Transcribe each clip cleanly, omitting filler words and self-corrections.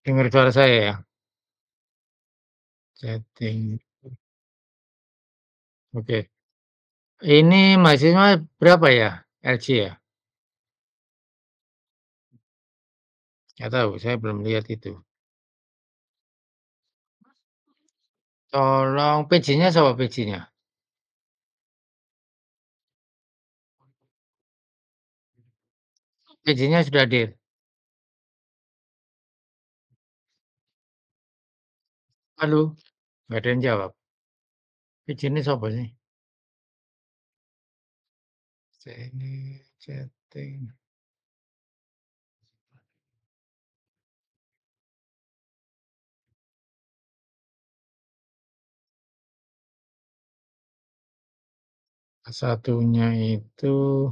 Dengar suara saya ya? Setting, oke. Ini mahasiswa berapa ya? LC ya? Nggak tahu, saya belum lihat itu. Tolong PJ-nya siapa PJ-nya? PJ-nya sudah hadir? Halo? Nggak ada yang jawab. PJ ini siapa sih? Ini chatting, satunya itu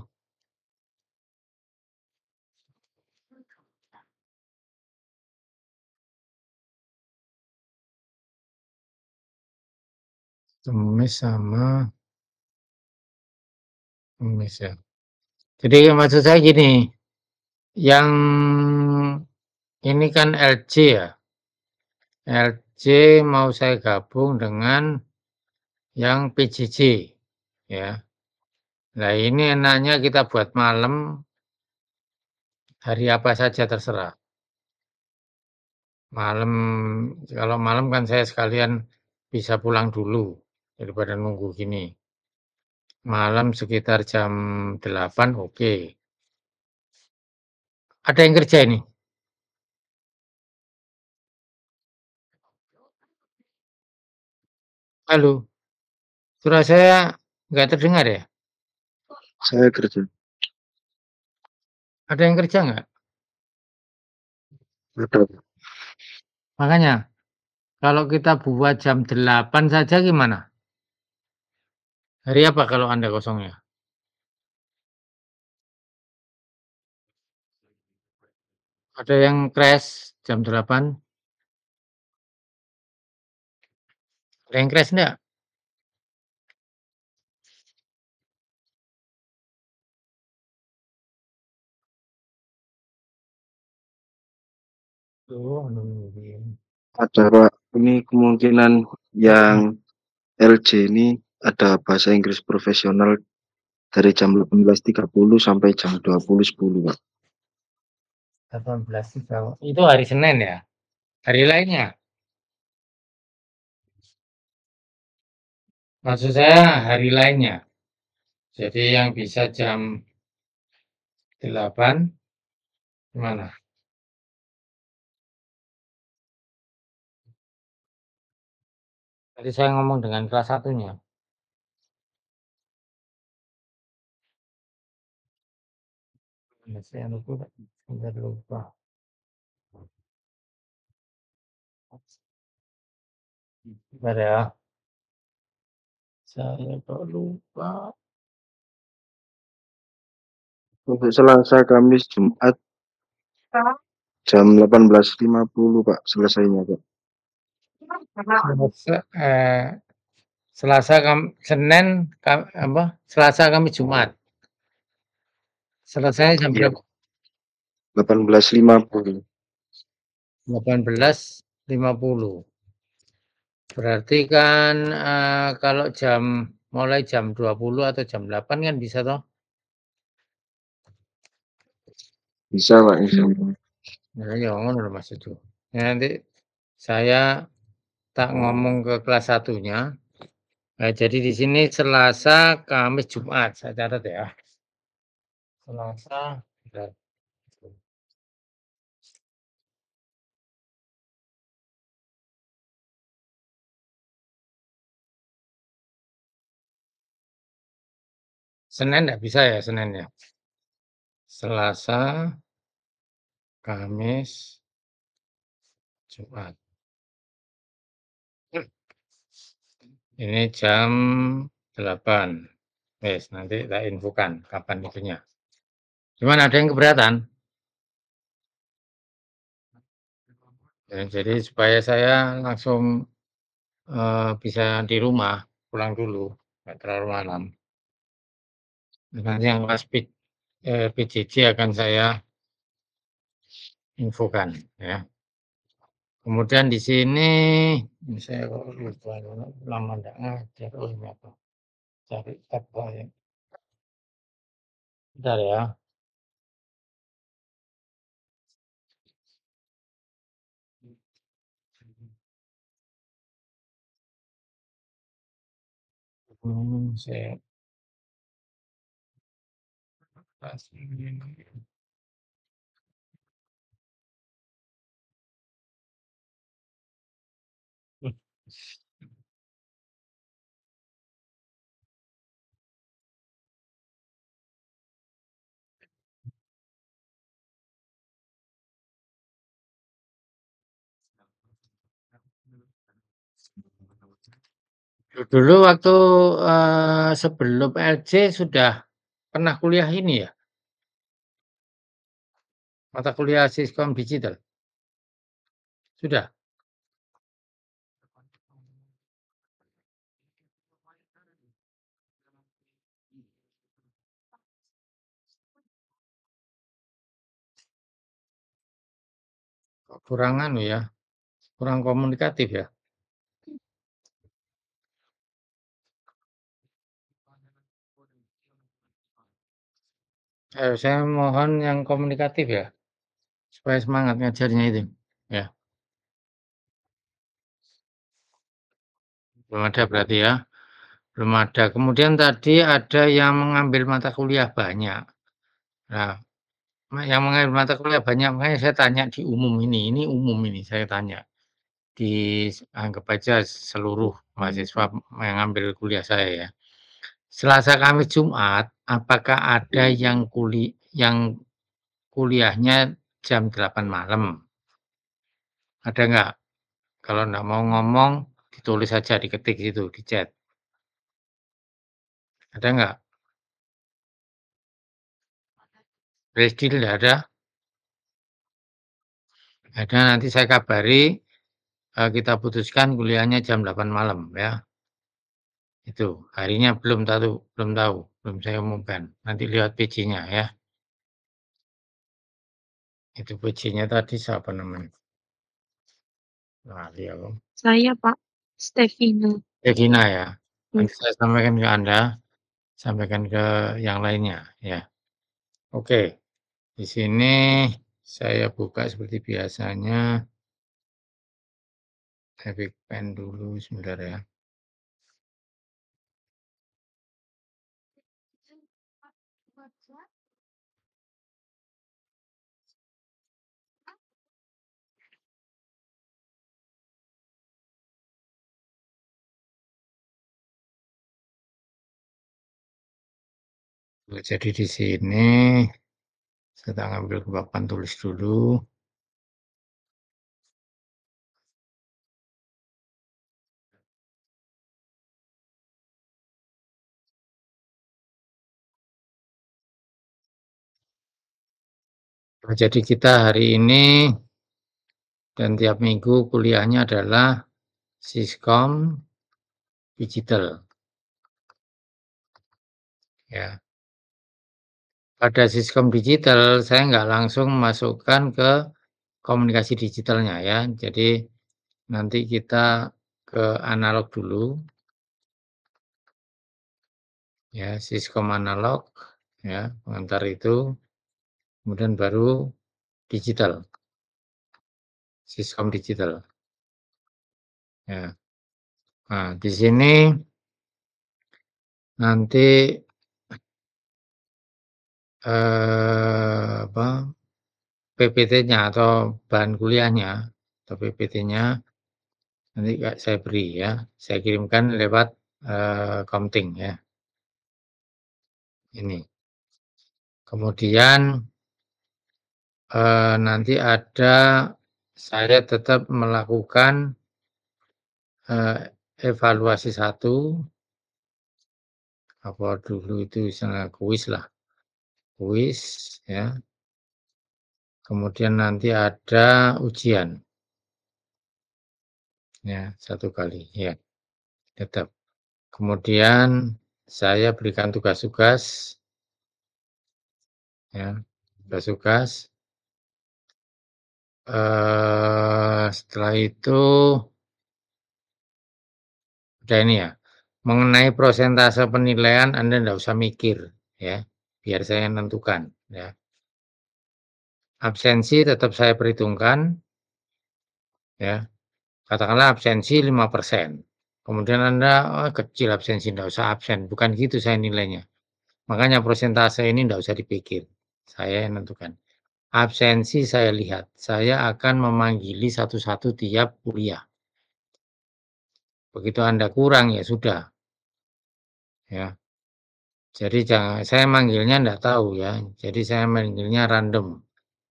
Kemis sama Kemis ya. Jadi maksud saya gini, yang ini kan LC ya, LC mau saya gabung dengan yang PJJ ya. Nah ini enaknya kita buat malam, hari apa saja terserah. Malam, kalau malam kan saya sekalian bisa pulang dulu daripada nunggu gini. Malam sekitar jam 8 oke. Ada yang kerja ini? Halo, suara saya nggak terdengar ya? Saya kerja. Ada yang kerja nggak? Ada. Makanya kalau kita buat jam 8 saja gimana? Hari apa kalau Anda kosongnya? Ada yang crash jam 8? Ada yang crash enggak? Oh, nungguin. Ada Pak. Ini kemungkinan yang LJ ini ada bahasa Inggris profesional dari jam 18.30 sampai jam 20.10 Pak. 18 itu hari Senin ya? Hari lainnya? Maksud saya hari lainnya. Jadi yang bisa jam 8 gimana? Tadi saya ngomong dengan kelas satunya. Saya lupa, sebentar lupa. Bentar ya, saya kok lupa. Untuk Selasa, Kamis, Jumat jam 18.50 Pak selesainya Pak. Selasa, Selasa, Senin, apa? Selasa, Kamis, Jumat. Selesai jam Iya, berapa? 18.50. 18.50. Berarti kan kalau mulai jam 20 atau jam 8 kan bisa toh? Bisa Pak, insya Allah. Nah, ya ngono lho maksudku. Ya, nanti saya tak ngomong ke kelas satunya. Nah, jadi di sini Selasa, Kamis, Jumat. Saya catat ya. Selasa, bentar. Senin enggak bisa ya Senin ya? Selasa, Kamis, Jumat. Ini jam 8. Wes, nanti tak infokan kapan itunya. Cuman ada yang keberatan. Ya, jadi supaya saya langsung bisa di rumah, pulang dulu, nggak terlalu malam. Nanti yang kelas PJJ akan saya infokan ya. Kemudian di sini ini saya kok lupa lama ndak ngajar, oh ini apa, cari tab ya. Bentar ya. Saya kasih dulu waktu, sebelum LJ sudah pernah kuliah ini ya, mata kuliah Siskom digital? Sudah? Kok kurang anu ya, kurang komunikatif ya? Saya mohon yang komunikatif ya, supaya semangat ngajarnya itu, ya. Belum ada berarti ya? Belum ada. Kemudian tadi ada yang mengambil mata kuliah banyak. Nah, yang mengambil mata kuliah banyak, makanya saya tanya di umum ini umum ini saya tanya. Anggap aja seluruh mahasiswa yang ngambil kuliah saya ya. Selasa, Kamis, Jumat, apakah ada yang kuliahnya jam 8 malam? Ada nggak? Kalau nggak mau ngomong, ditulis saja, diketik situ, di chat. Ada nggak? Rizky nggak ada? Ada, nanti saya kabari, kita putuskan kuliahnya jam 8 malam ya. Itu, harinya belum saya umumkan. Nanti lihat PJ-nya ya. Itu PJ-nya tadi siapa namanya? Lali aku. Saya, Pak, Stevina. Regina ya. Nanti Iya. saya sampaikan ke Anda, sampaikan ke yang lainnya ya. Oke, di sini saya buka seperti biasanya. Epic Pen dulu sebentar ya. Jadi di sini saya tak ngambil ke papan tulis dulu. Jadi kita hari ini dan tiap minggu kuliahnya adalah Siskom Digital. Ya. Pada Siskom Digital saya nggak langsung masukkan ke komunikasi digitalnya ya. Jadi nanti kita ke analog dulu. Ya, Siskom analog ya, pengantar itu. Kemudian baru digital. Siskom digital. Ya. Nah, di sini nanti apa PPT-nya atau bahan kuliahnya atau PPT-nya nanti saya beri ya, saya kirimkan lewat Komting ya. Ini. Kemudian nanti ada saya tetap melakukan evaluasi satu apa dulu itu misalnya kuis lah, kuis ya. Kemudian nanti ada ujian. Ya, satu kali ya, tetap. Kemudian saya berikan tugas-tugas ya, tugas-tugas Setelah itu udah ini ya, mengenai prosentase penilaian Anda ndak usah mikir ya, biar saya nentukan ya. Absensi tetap saya perhitungkan ya, katakanlah absensi 5%. Kemudian Anda, "Oh kecil absensi, ndak usah absen." Bukan gitu saya nilainya. Makanya prosentase ini ndak usah dipikir, saya yang nentukan. Absensi saya lihat, saya akan memanggili satu-satu tiap kuliah. Begitu Anda kurang, ya sudah, ya. Jadi saya manggilnya ndak tahu ya, jadi saya manggilnya random.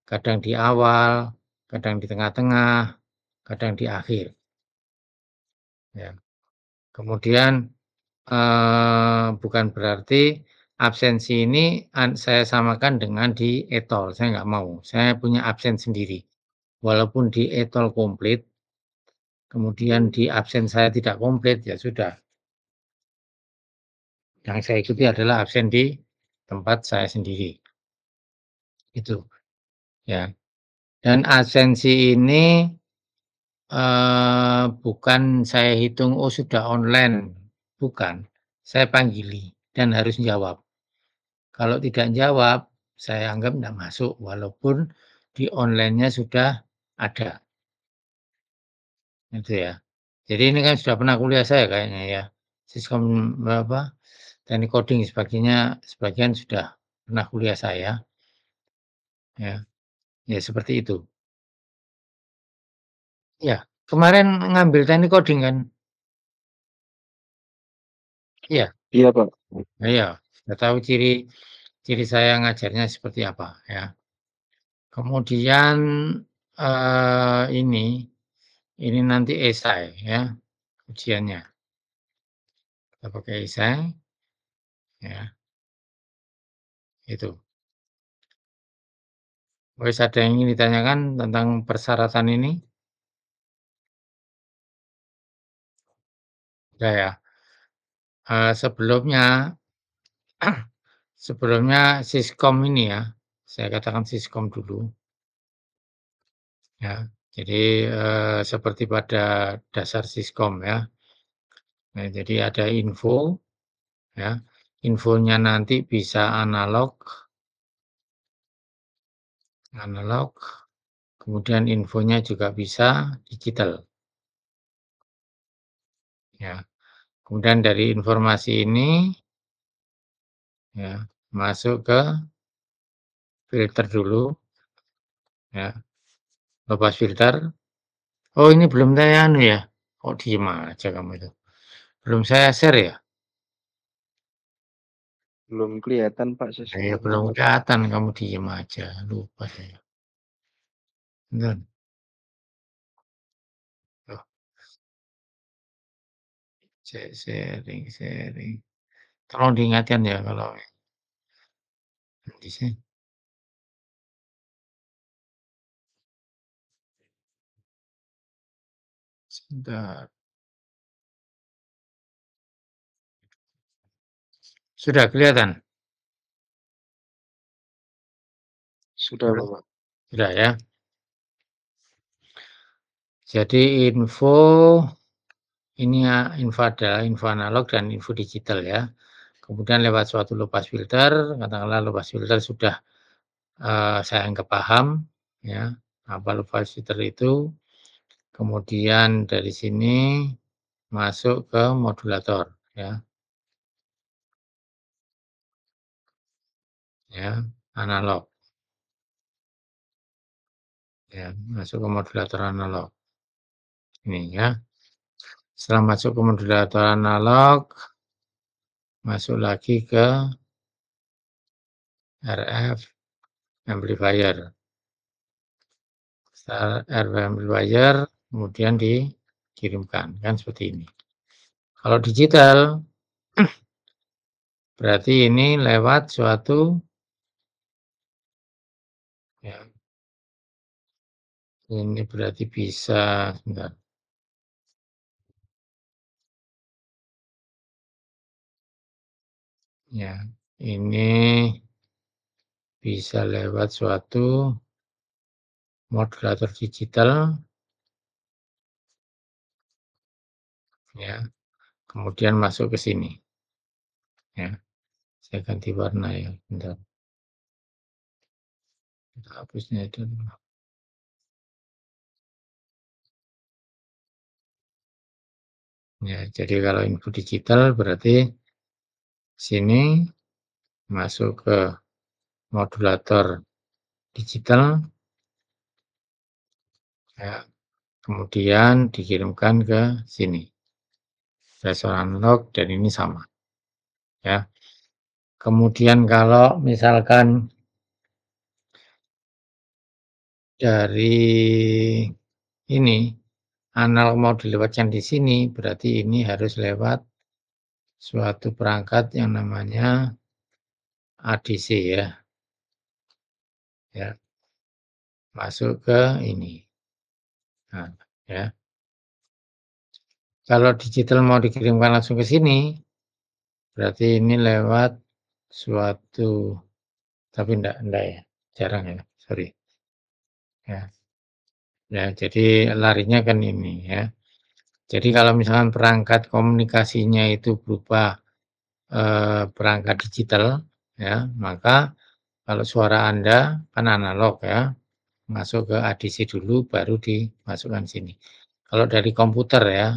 Kadang di awal, kadang di tengah-tengah, kadang di akhir, ya. Kemudian, bukan berarti absensi ini saya samakan dengan di etol, saya nggak mau. Saya punya absen sendiri. Walaupun di etol komplit, kemudian di absen saya tidak komplit, ya sudah. Yang saya ikuti adalah absen di tempat saya sendiri. Itu, ya. Dan absensi ini, bukan saya hitung, oh sudah online, bukan. Saya panggili dan harus jawab. Kalau tidak jawab, saya anggap tidak masuk walaupun di online-nya sudah ada. Itu ya. Jadi ini kan sudah pernah kuliah saya kayaknya ya. Siskom apa, teknik coding sebagian sudah pernah kuliah saya, ya. Ya seperti itu. Ya, kemarin ngambil teknik coding kan? Iya? Iya, Pak. Iya, sudah tahu ciri ciri saya ngajarnya seperti apa, ya. Kemudian, ini nanti esai ya, ujiannya. Kita pakai esai, ya, itu. Wes ada yang ingin ditanyakan tentang persyaratan ini? Udah ya? Sebelumnya sebelumnya Siskom ini ya, saya katakan Siskom dulu, ya. Jadi, seperti pada dasar Siskom ya. Nah, jadi ada info ya, infonya nanti bisa analog, kemudian infonya juga bisa digital, ya. Kemudian dari informasi ini, ya, masuk ke filter dulu, ya, lepas filter. Oh ini belum saya anu ya, kok diem aja kamu itu? Belum saya share ya? Belum kelihatan, Pak, Ya sistemnya. belum kelihatan, kamu diem aja, lupa saya. Bentar. Loh, sharing. Tolong diingatkan ya kalau nanti saya sebentar. Sudah kelihatan? Sudah, Bapak. Sudah ya. Jadi ini ya, info analog dan info digital ya. Kemudian lewat suatu lepas filter, katakanlah lepas filter sudah, saya anggap paham ya, apa lepas filter itu. Kemudian dari sini masuk ke modulator ya, analog ya, masuk ke modulator analog. Ini ya. Setelah masuk ke modulator analog, masuk lagi ke RF amplifier. Setelah RF amplifier kemudian dikirimkan, kan seperti ini. Kalau digital berarti ini lewat suatu ya, ini berarti bisa sebentar. Ya, ini bisa lewat suatu modulator digital, ya, kemudian masuk ke sini, ya. Saya ganti warna ya, bentar. Hapusnya itu. Ya, jadi kalau info digital berarti sini masuk ke modulator digital, ya, kemudian dikirimkan ke sini. Sensor analog dan ini sama, ya. Kemudian kalau misalkan dari ini analog mau dilewatkan di sini, berarti ini harus lewat suatu perangkat yang namanya ADC ya. Ya, masuk ke ini. Nah, ya. Kalau digital mau dikirimkan langsung ke sini, berarti ini lewat suatu, tapi enggak ya, jarang ya, sorry. Ya, ya, jadi larinya kan ini ya. Jadi kalau misalkan perangkat komunikasinya itu berupa perangkat digital, ya, maka kalau suara Anda kan analog ya, masuk ke ADC dulu, baru dimasukkan sini. Kalau dari komputer ya,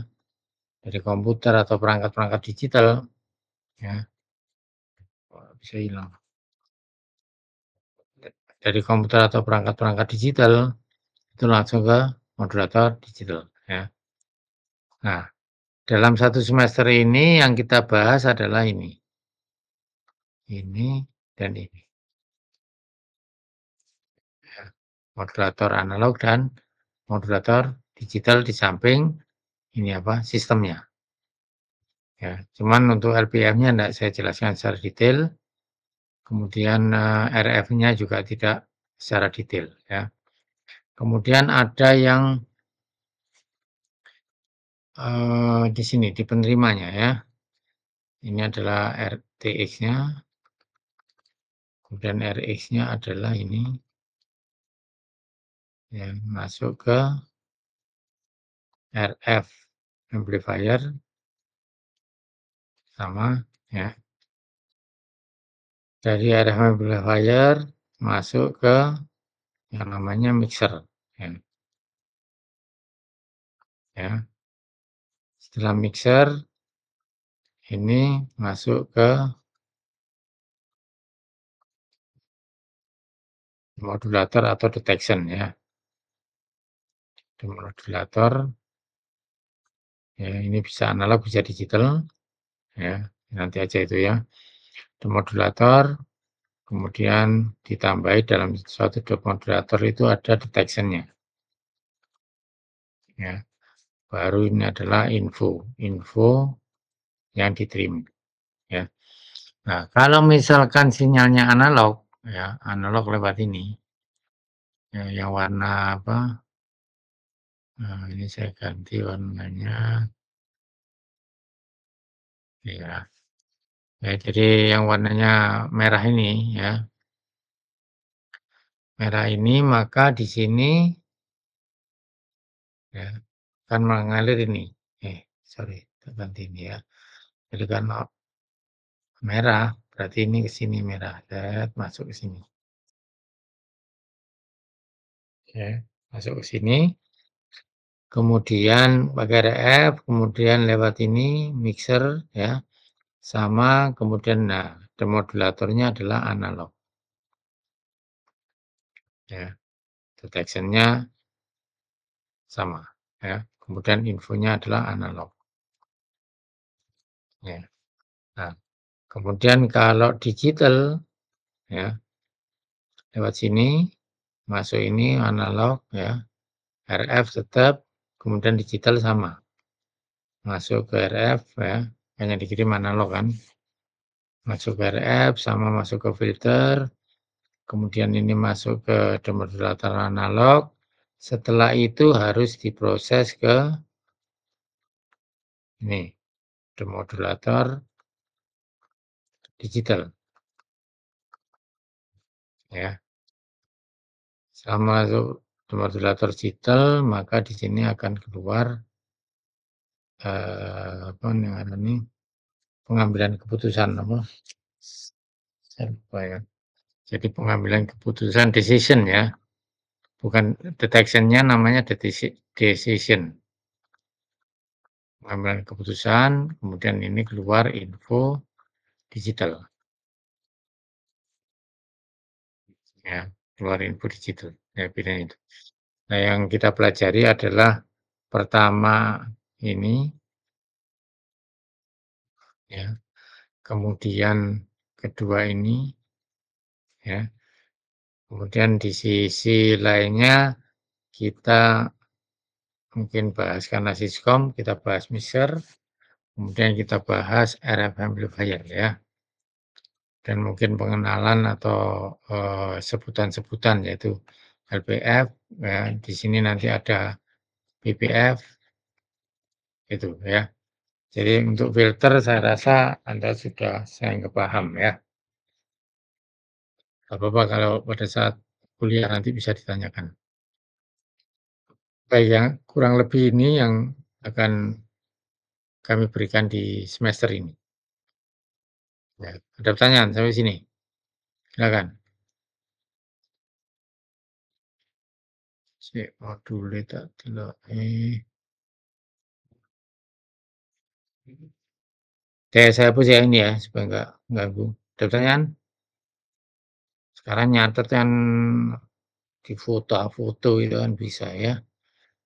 dari komputer atau perangkat-perangkat digital, ya, bisa hilang. Dari komputer atau perangkat-perangkat digital, itu langsung ke modulator digital. Ya. Nah, dalam satu semester ini yang kita bahas adalah ini dan ini. Ya. Modulator analog dan modulator digital di samping ini apa sistemnya. Ya, cuman untuk LPM-nya tidak saya jelaskan secara detail. Kemudian RF-nya juga tidak secara detail. Ya. Kemudian ada yang di sini di penerimanya ya. Ini adalah RTX-nya. Kemudian RX-nya adalah ini yang masuk ke RF amplifier sama ya. Dari RF amplifier masuk ke yang namanya mixer ya. Ya. Setelah mixer ini masuk ke modulator atau detection ya. Di modulator ya, ini bisa analog bisa digital ya, nanti aja itu ya. Di modulator kemudian ditambahi dalam suatu demodulator itu ada detection-nya. Ya. Baru ini adalah info yang diterima. Ya. Nah, kalau misalkan sinyalnya analog, ya analog lewat ini, ya, yang warna apa? Nah, ini saya ganti warnanya. Ya. Ya, jadi yang warnanya merah ini, ya, merah ini maka di sini ya, akan mengalir ini. Sorry, ganti ini ya. Jadi karena merah, berarti ini ke sini merah. Lihat, masuk ke sini. Ya, masuk ke sini. Kemudian pakai RF, kemudian lewat ini mixer ya. Sama kemudian nah, demodulatornya adalah analog. Ya. Detection-nya sama ya. Kemudian infonya adalah analog. Ya. Nah, kemudian kalau digital ya lewat sini masuk ini analog ya. RF tetap, kemudian digital sama. Masuk ke RF ya, hanya dikirim analog kan. Masuk ke RF sama masuk ke filter. Kemudian ini masuk ke demodulator analog. Setelah itu harus diproses ke ini demodulator digital. Ya. Sama masuk modulator digital, maka di sini akan keluar apa ini pengambilan keputusan apa? Saya lupa ya. Jadi pengambilan keputusan decision ya, bukan detection-nya namanya decision. Pengambilan keputusan, kemudian ini keluar info digital. Ya, keluar info digital. Ya, pilih itu. Nah, yang kita pelajari adalah pertama ini, ya, kemudian kedua ini, ya, kemudian di sisi lainnya kita mungkin bahas karena Siskom, kita bahas mixer, kemudian kita bahas RF amplifier ya, dan mungkin pengenalan atau sebutan-sebutan yaitu LPF, ya, di sini nanti ada PPF, itu ya. Jadi untuk filter saya rasa Anda sudah saya paham ya. Gak apa-apa kalau pada saat kuliah nanti bisa ditanyakan. Baik ya, kurang lebih ini yang akan kami berikan di semester ini. Ya, ada pertanyaan sampai sini? Silakan. Si module tak delok. Saya hapus ya ini ya supaya enggak ganggu. Ada pertanyaan? Sekarang nyatet yang di foto-foto itu kan bisa ya.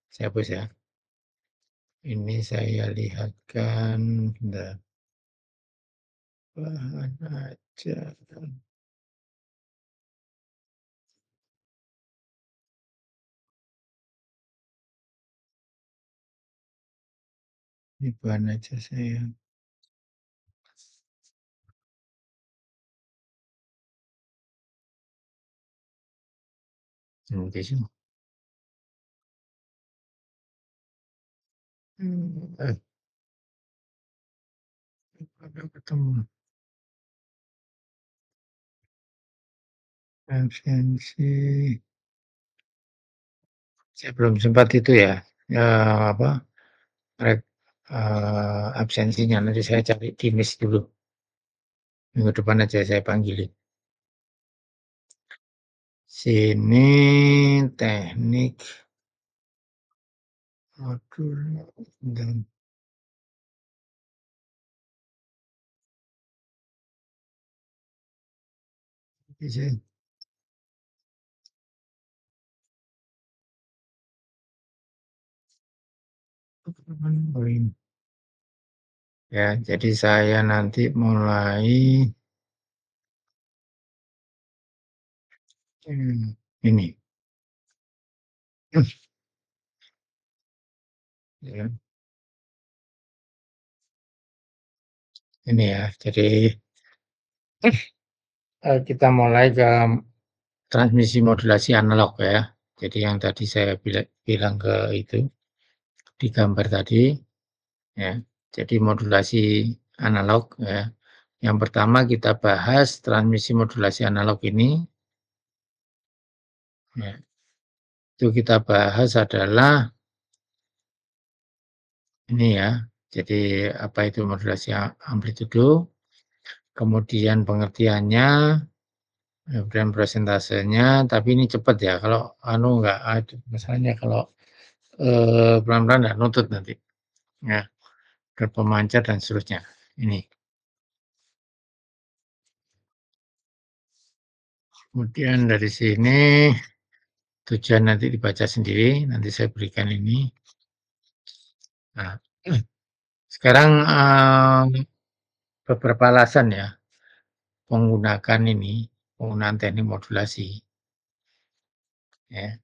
Saya hapus ya. Ini saya lihatkan, bentar. Bahan aja. Ini bahan aja saya. Nanti sih. Ada ketemu. Absensi. Saya belum sempat itu ya. Apa? Absensinya nanti saya cari di miss dulu. Minggu depan aja saya panggilin. Sini teknik modul dan bisa ya, jadi saya nanti mulai ini. Ya, ini ya, jadi kita mulai ke transmisi modulasi analog ya. Jadi yang tadi saya bilang ke itu di gambar tadi ya. Jadi modulasi analog ya. Yang pertama kita bahas transmisi modulasi analog ini ya. Itu kita bahas adalah ini ya. Jadi apa itu modulasi amplitudo? Kemudian pengertiannya, kemudian presentasenya, tapi ini cepat ya. Kalau enggak ada misalnya kalau pelan-pelan enggak nutut nanti. Ya, ke pemancar dan seterusnya. Ini. Kemudian dari sini tujuan nanti dibaca sendiri, nanti saya berikan ini. Nah, sekarang beberapa alasan ya penggunaan teknik modulasi. Ya.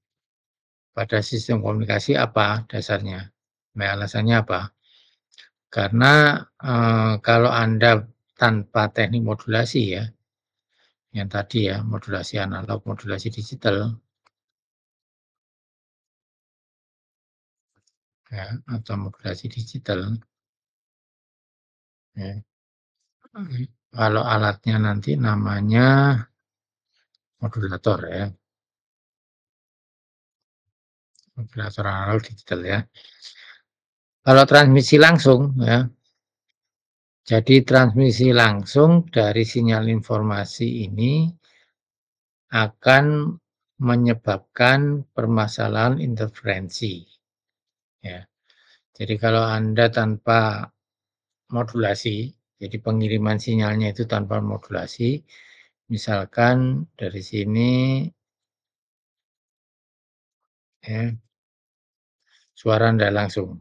Pada sistem komunikasi apa dasarnya? Nah, alasannya apa? Karena kalau Anda tanpa teknik modulasi ya, yang tadi ya, modulasi analog, modulasi digital, ya, atau modulasi digital, ya. Kalau alatnya nanti namanya modulator ya. operator analog digital ya. Kalau transmisi langsung ya, jadi transmisi langsung dari sinyal informasi ini akan menyebabkan permasalahan interferensi ya. Jadi kalau Anda tanpa modulasi, jadi pengiriman sinyalnya itu tanpa modulasi, misalkan dari sini ya, suara Anda langsung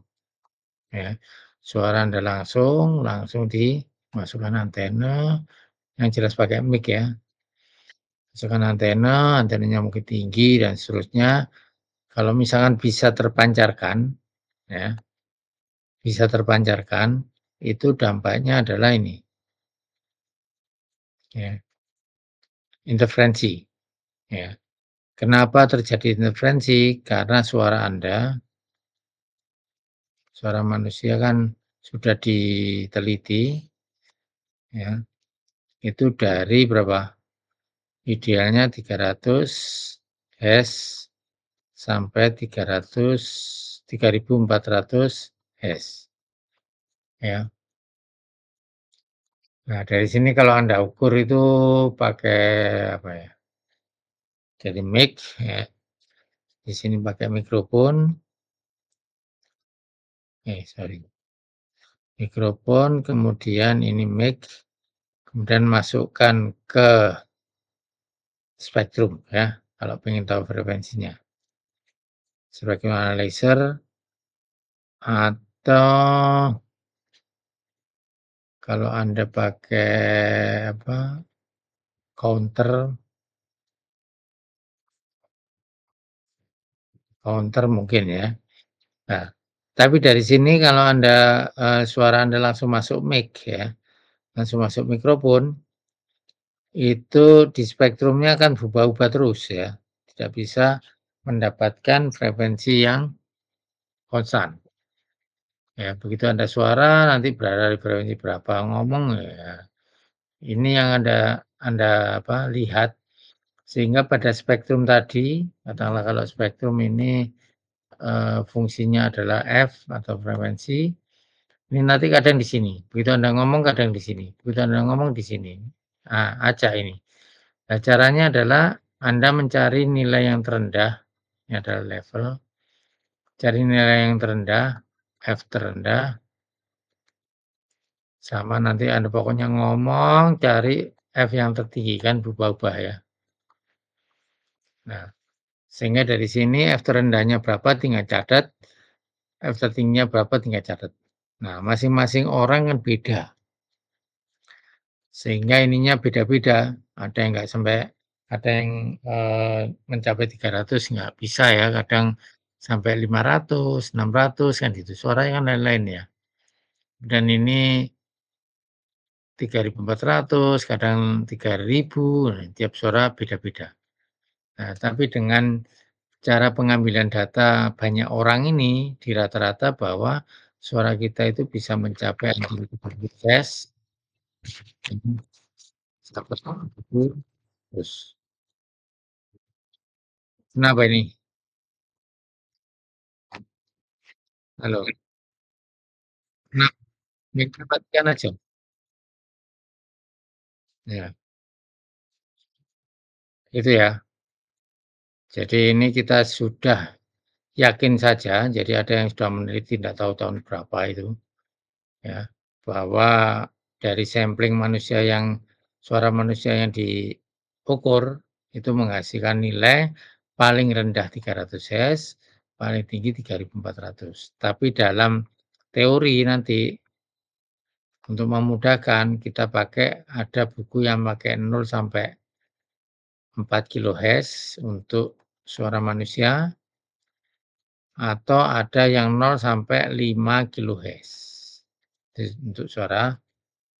ya. Suara Anda langsung dimasukkan antena yang jelas pakai mic ya. Masukkan antena, antenanya mungkin tinggi dan seterusnya. Kalau misalkan bisa terpancarkan ya, bisa terpancarkan, itu dampaknya adalah ini ya, interferensi ya. Kenapa terjadi interferensi? Karena suara Anda, suara manusia kan sudah diteliti ya, itu dari berapa? Idealnya 300 Hz sampai 3.400 Hz ya. Nah, dari sini kalau Anda ukur itu pakai apa ya? Jadi mic ya. Di sini pakai mikrofon. Sorry. Mikrofon, kemudian ini mic, kemudian masukkan ke spektrum ya, kalau pengen tahu frekuensinya. Spektrum analyzer atau kalau Anda pakai apa? Counter mungkin ya. Nah, tapi dari sini kalau Anda suara Anda langsung masuk mic ya, langsung masuk mikrofon, itu di spektrumnya akan berubah-ubah terus ya. Tidak bisa mendapatkan frekuensi yang konstan. Ya, begitu Anda suara nanti berada di frekuensi berapa ngomong ya. Ini yang Anda apa, lihat sehingga pada spektrum tadi, katakanlah kalau spektrum ini fungsinya adalah F atau frekuensi, ini nanti kadang di sini, begitu Anda ngomong kadang di sini, begitu Anda ngomong di sini. Nah, acak ini. Nah, caranya adalah Anda mencari nilai yang terendah, ini adalah level, cari nilai yang terendah, F terendah, sama nanti Anda pokoknya ngomong, cari F yang tertinggi, kan berubah-ubah ya. Nah, sehingga dari sini F terendahnya berapa tinggal catat, F tertingginya berapa tinggal catat. Nah, masing-masing orang kan beda. Sehingga ininya beda-beda, ada yang nggak sampai ada yang, mencapai 300 nggak bisa ya, kadang sampai 500, 600 kan gitu, suaranya kan lain-lain ya. Dan ini 3.400, kadang 3.000, nah tiap suara beda-beda. Nah, tapi dengan cara pengambilan data banyak orang ini, di rata-rata bahwa suara kita itu bisa mencapai antara 30 Hz terus. Kenapa ini? Halo? Kenapa? Miknya matikan aja? Ya, itu ya. Jadi ini kita sudah yakin saja, jadi ada yang sudah meneliti tidak tahu tahun berapa itu, ya, bahwa dari sampling manusia yang suara manusia yang diukur, itu menghasilkan nilai paling rendah 300 Hz, paling tinggi 3.400. Tapi dalam teori nanti, untuk memudahkan, kita pakai ada buku yang pakai 0 sampai 4 kHz untuk suara manusia, atau ada yang 0 sampai 5 kHz untuk suara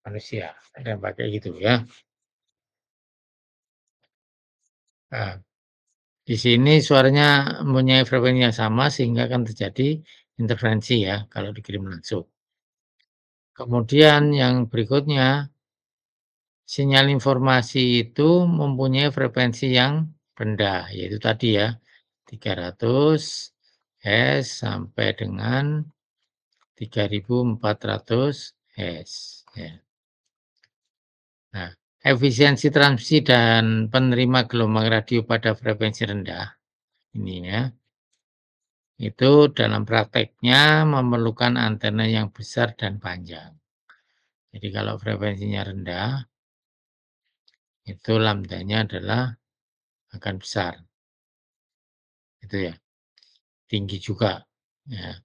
manusia, ada yang pakai gitu ya. Nah, di sini suaranya mempunyai frekuensi yang sama sehingga akan terjadi interferensi ya kalau dikirim langsung. Kemudian yang berikutnya, sinyal informasi itu mempunyai frekuensi yang rendah, yaitu tadi ya 300 Hz sampai dengan 3.400 Hz, ya. Nah, efisiensi transmisi dan penerima gelombang radio pada frekuensi rendah, ini ya, itu dalam prakteknya memerlukan antena yang besar dan panjang. Jadi kalau frekuensinya rendah, itu lambdanya adalah akan besar. Itu ya, tinggi juga, ya.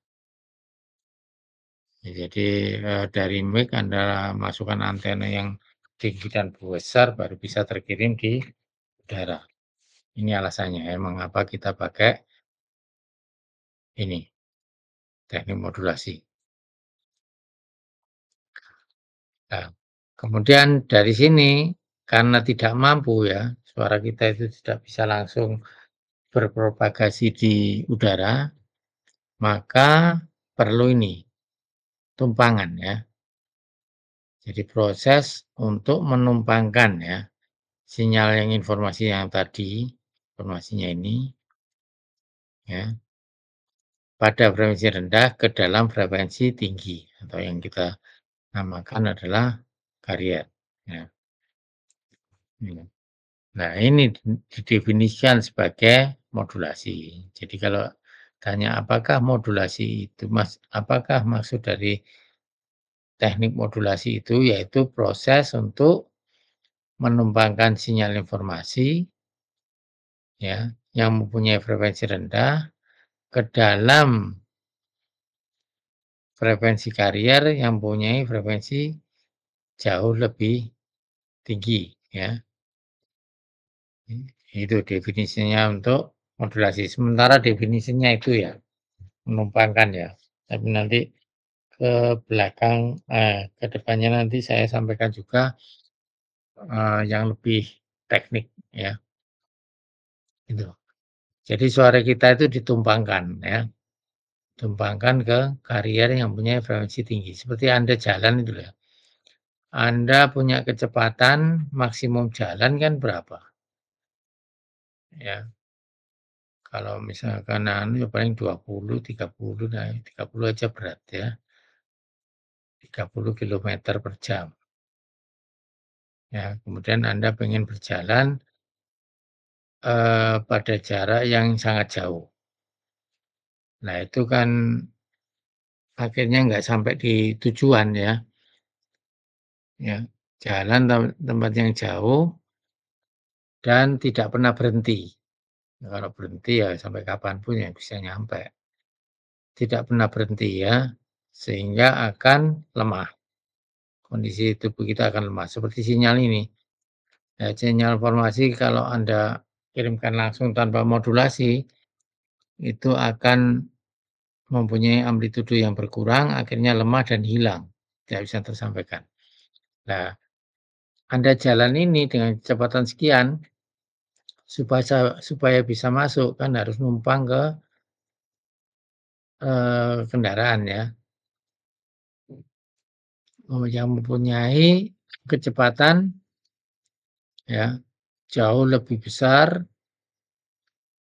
Jadi, dari mic Anda masukkan antena yang tinggi dan besar baru bisa terkirim di udara. Ini alasannya ya, mengapa kita pakai ini, teknik modulasi. Nah, kemudian dari sini, karena tidak mampu ya, suara kita itu tidak bisa langsung berpropagasi di udara, maka perlu ini, tumpangan ya. Jadi proses untuk menumpangkan ya, sinyal yang informasi yang tadi, informasinya ini, ya, pada frekuensi rendah ke dalam frekuensi tinggi, atau yang kita namakan adalah carrier, ya. Nah, ini didefinisikan sebagai modulasi. Jadi kalau tanya apakah modulasi itu apakah maksud dari teknik modulasi itu yaitu proses untuk menumpangkan sinyal informasi ya yang mempunyai frekuensi rendah ke dalam frekuensi carrier yang mempunyai frekuensi jauh lebih tinggi ya. Itu definisinya untuk modulasi. Sementara definisinya itu ya menumpangkan ya. Tapi nanti ke belakang, ke depannya nanti saya sampaikan juga yang lebih teknik ya. Itu. Jadi suara kita itu ditumpangkan ya. Tumpangkan ke carrier yang punya frekuensi tinggi. Seperti Anda jalan itu ya. Anda punya kecepatan maksimum jalan kan berapa? Ya. Kalau misalkan ya paling 20, 30, nah 30 aja berat ya. 30 kilometer per jam. Ya, kemudian Anda pengen berjalan pada jarak yang sangat jauh. Nah, itu kan akhirnya nggak sampai di tujuan ya. Ya, jalan tempat yang jauh dan tidak pernah berhenti. Ya, kalau berhenti ya sampai kapanpun ya bisa nyampe. Tidak pernah berhenti ya, sehingga akan lemah. Kondisi tubuh kita akan lemah. Seperti sinyal ini. Ya, sinyal informasi kalau Anda kirimkan langsung tanpa modulasi, itu akan mempunyai amplitudo yang berkurang, akhirnya lemah dan hilang, tidak bisa tersampaikan. Nah, Anda jalan ini dengan kecepatan sekian, supaya bisa masuk kan harus numpang ke kendaraan ya, yang mempunyai kecepatan ya jauh lebih besar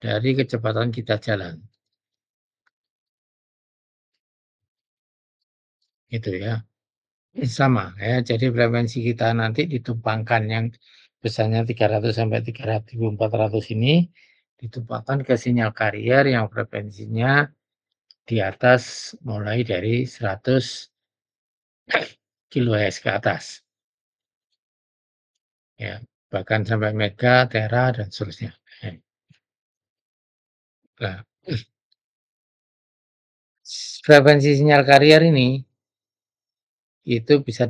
dari kecepatan kita jalan. Itu ya. Sama ya, jadi frekuensi kita nanti ditumpangkan yang besarnya 300 sampai 3.400 ini ditumpangkan ke sinyal carrier yang frekuensinya di atas mulai dari 100 kHz ke atas. Ya, bahkan sampai mega, tera dan seterusnya. Nah, frekuensi sinyal carrier ini itu bisa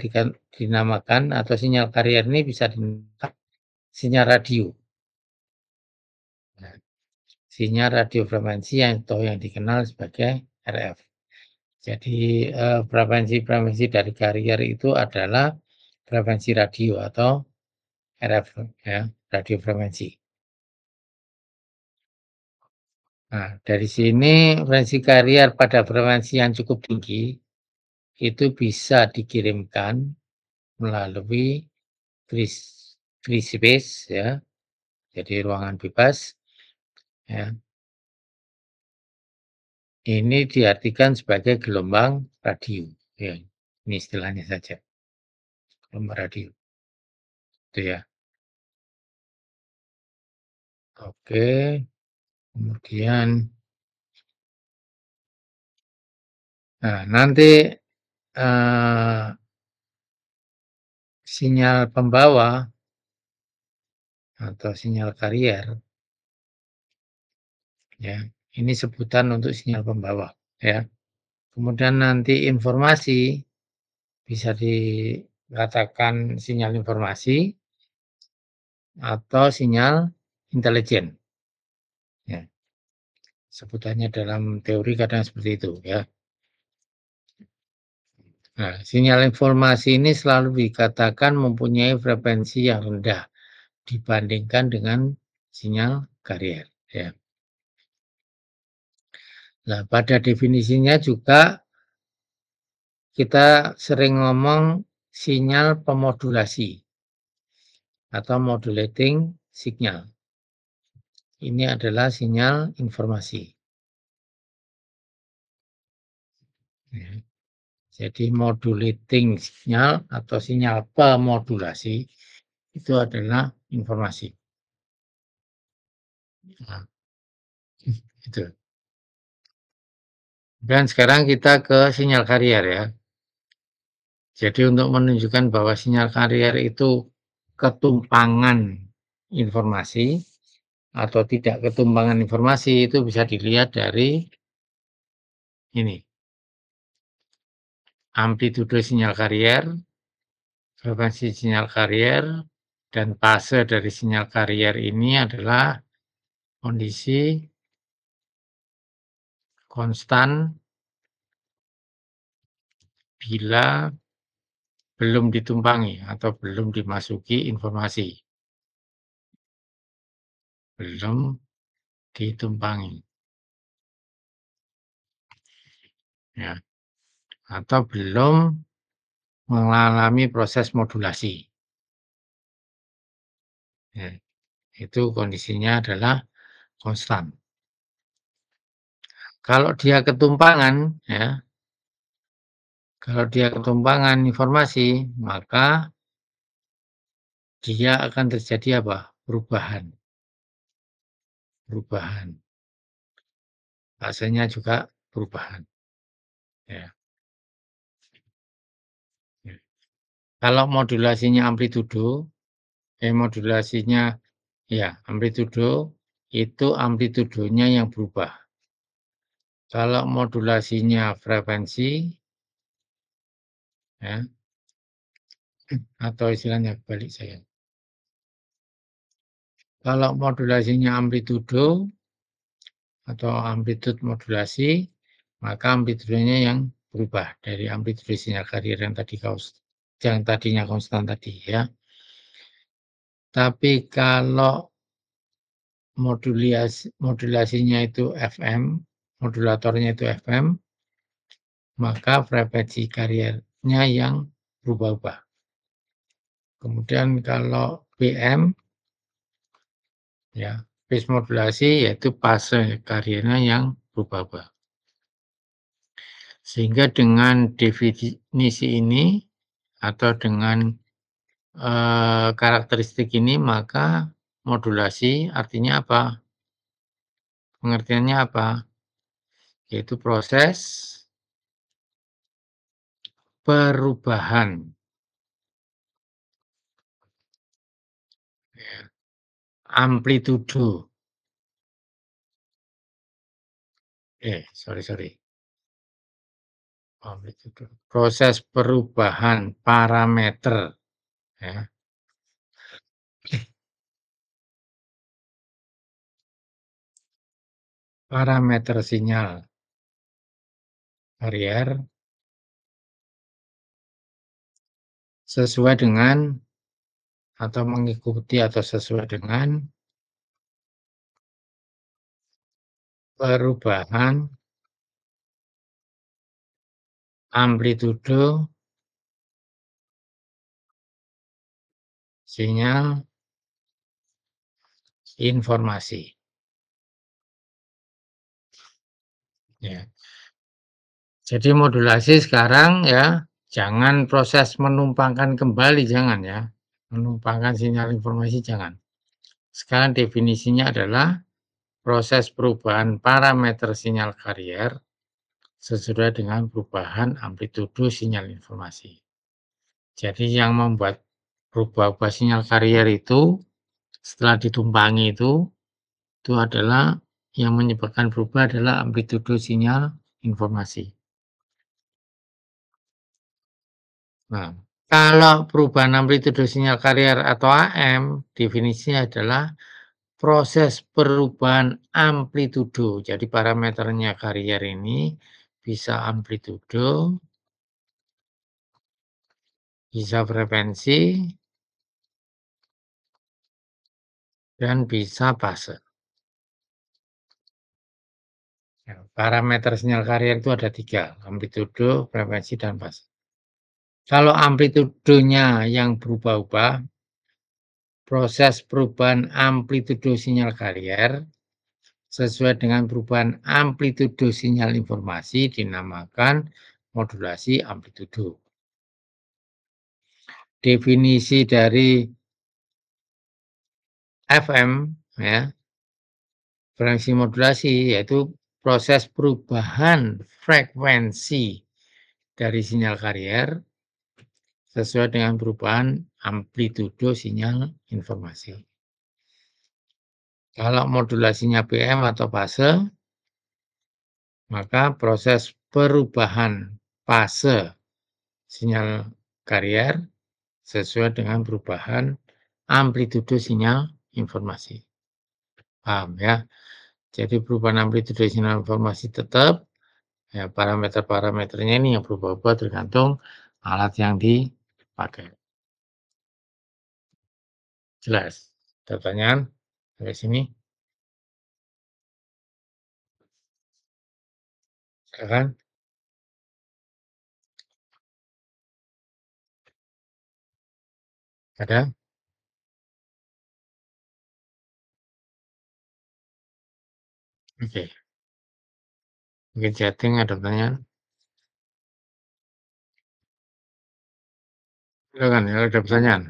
dinamakan atau sinyal carrier ini bisa dinamakan sinyal radio. Nah, sinyal radio frekuensi yang dikenal sebagai RF. Jadi frekuensi dari carrier itu adalah frekuensi radio atau RF ya, radio frekuensi. Nah, dari sini frekuensi carrier pada frekuensi yang cukup tinggi itu bisa dikirimkan melalui free space ya. Jadi ruangan bebas ya. Ini diartikan sebagai gelombang radio, ya. Ini istilahnya saja. Gelombang radio. Itu ya. Oke. Kemudian nanti sinyal pembawa atau sinyal karier, ya, ini sebutan untuk sinyal pembawa, ya. Kemudian nanti informasi bisa dikatakan sinyal informasi atau sinyal intelijen, ya. Sebutannya dalam teori kadang seperti itu, ya. Nah, sinyal informasi ini selalu dikatakan mempunyai frekuensi yang rendah dibandingkan dengan sinyal karier, ya. Nah, pada definisinya juga kita sering ngomong sinyal pemodulasi atau modulating signal. Ini adalah sinyal informasi. Ya. Jadi modulating signal atau sinyal pemodulasi itu adalah informasi. Nah, itu. Dan sekarang kita ke sinyal karier, ya. Jadi untuk menunjukkan bahwa sinyal karier itu ketumpangan informasi atau tidak ketumpangan informasi itu bisa dilihat dari ini. Amplitude sinyal karier, frekuensi sinyal karier, dan fase dari sinyal karier ini adalah kondisi konstan bila belum ditumpangi atau belum dimasuki informasi. Belum ditumpangi. Ya. Atau belum mengalami proses modulasi. Ya. Itu kondisinya adalah konstan. Kalau dia ketumpangan, ya, kalau dia ketumpangan informasi, maka dia akan terjadi apa? Perubahan. Perubahan. Fasenya juga perubahan. Ya. Ya. Kalau modulasinya amplitudo, modulasinya ya amplitudo itu amplitudonya yang berubah. Kalau modulasinya frekuensi, ya, atau istilahnya balik saya. Kalau modulasinya amplitudo atau amplitude modulasi, maka amplitudenya yang berubah dari amplitude sinyal karier yang tadinya konstan tadi, ya. Tapi kalau modulasinya itu FM, modulatornya itu FM, maka frekuensi kariernya yang berubah-ubah. Kemudian kalau BM, ya, phase modulasi yaitu fase kariernya yang berubah-ubah. Sehingga dengan definisi ini atau dengan karakteristik ini, maka modulasi artinya apa? Pengertiannya apa? Yaitu proses perubahan, ya, amplitudo. Sorry. Amplitudo. Proses perubahan parameter, ya. Parameter sinyal karier sesuai dengan atau mengikuti atau sesuai dengan perubahan amplitudo sinyal informasi. Ya. Jadi modulasi sekarang ya, jangan proses menumpangkan kembali, jangan ya. Menumpangkan sinyal informasi jangan. Sekarang definisinya adalah proses perubahan parameter sinyal carrier sesuai dengan perubahan amplitudo sinyal informasi. Jadi yang membuat berubah-ubah sinyal carrier itu setelah ditumpangi itu adalah yang menyebabkan berubah adalah amplitudo sinyal informasi. Nah, kalau perubahan amplitudo sinyal carrier atau AM definisinya adalah proses perubahan amplitudo. Jadi parameternya carrier ini bisa amplitudo, bisa frekuensi, dan bisa fase. Ya, parameter sinyal carrier itu ada 3, amplitudo, frekuensi, dan fase. Kalau amplitudonya yang berubah-ubah, proses perubahan amplitudo sinyal carrier sesuai dengan perubahan amplitudo sinyal informasi dinamakan modulasi amplitudo. Definisi dari FM ya, frekuensi modulasi yaitu proses perubahan frekuensi dari sinyal carrier sesuai dengan perubahan amplitudo sinyal informasi. Kalau modulasinya PM atau fase, maka proses perubahan fase sinyal carrier sesuai dengan perubahan amplitudo sinyal informasi. Paham ya? Jadi perubahan amplitudo sinyal informasi tetap, ya parameter-parameternya ini yang berubah-ubah tergantung alat yang dipakai. Jelas? Ada pertanyaan dari sini? Silakan. Ada? Oke. Mungkin chatting ada pertanyaan? Silakan ya, ada pertanyaan.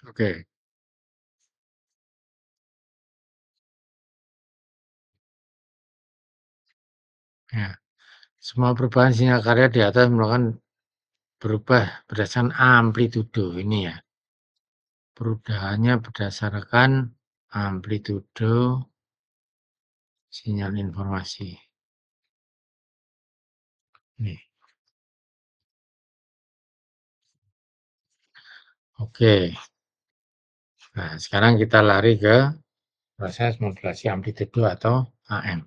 Oke. Ya. Semua perubahan sinyal carrier di atas merupakan berubah berdasarkan amplitudo ini ya. Perubahannya berdasarkan amplitudo sinyal informasi. Nih. Oke. Nah, sekarang kita lari ke proses modulasi amplitudo atau AM.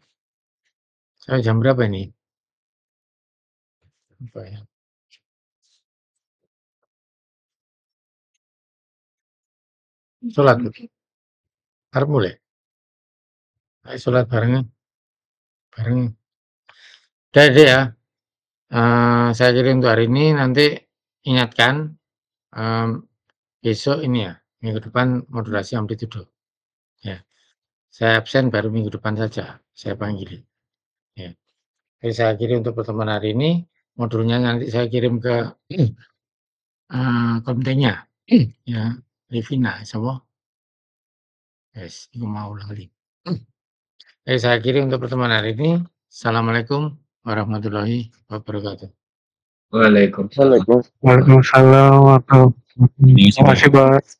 Saya jam berapa ini? Apa ya? Sholat. Harus mulai. Ayo sholat bareng. Bareng. Udah ya. Saya kirim untuk hari ini. Nanti ingatkan besok ini ya. Minggu depan modulasi amplitudo. Ya. Saya absen baru minggu depan saja. Saya panggil. Ya. Jadi saya kirim untuk pertemuan hari ini. Modulnya nanti saya kirim ke kontennya. Ya. Livina. Siapa? Yes. Itu mau lagi. Saya kirim untuk pertemuan hari ini. Assalamualaikum warahmatullahi wabarakatuh. Waalaikumsalam. Terima kasih, Bos.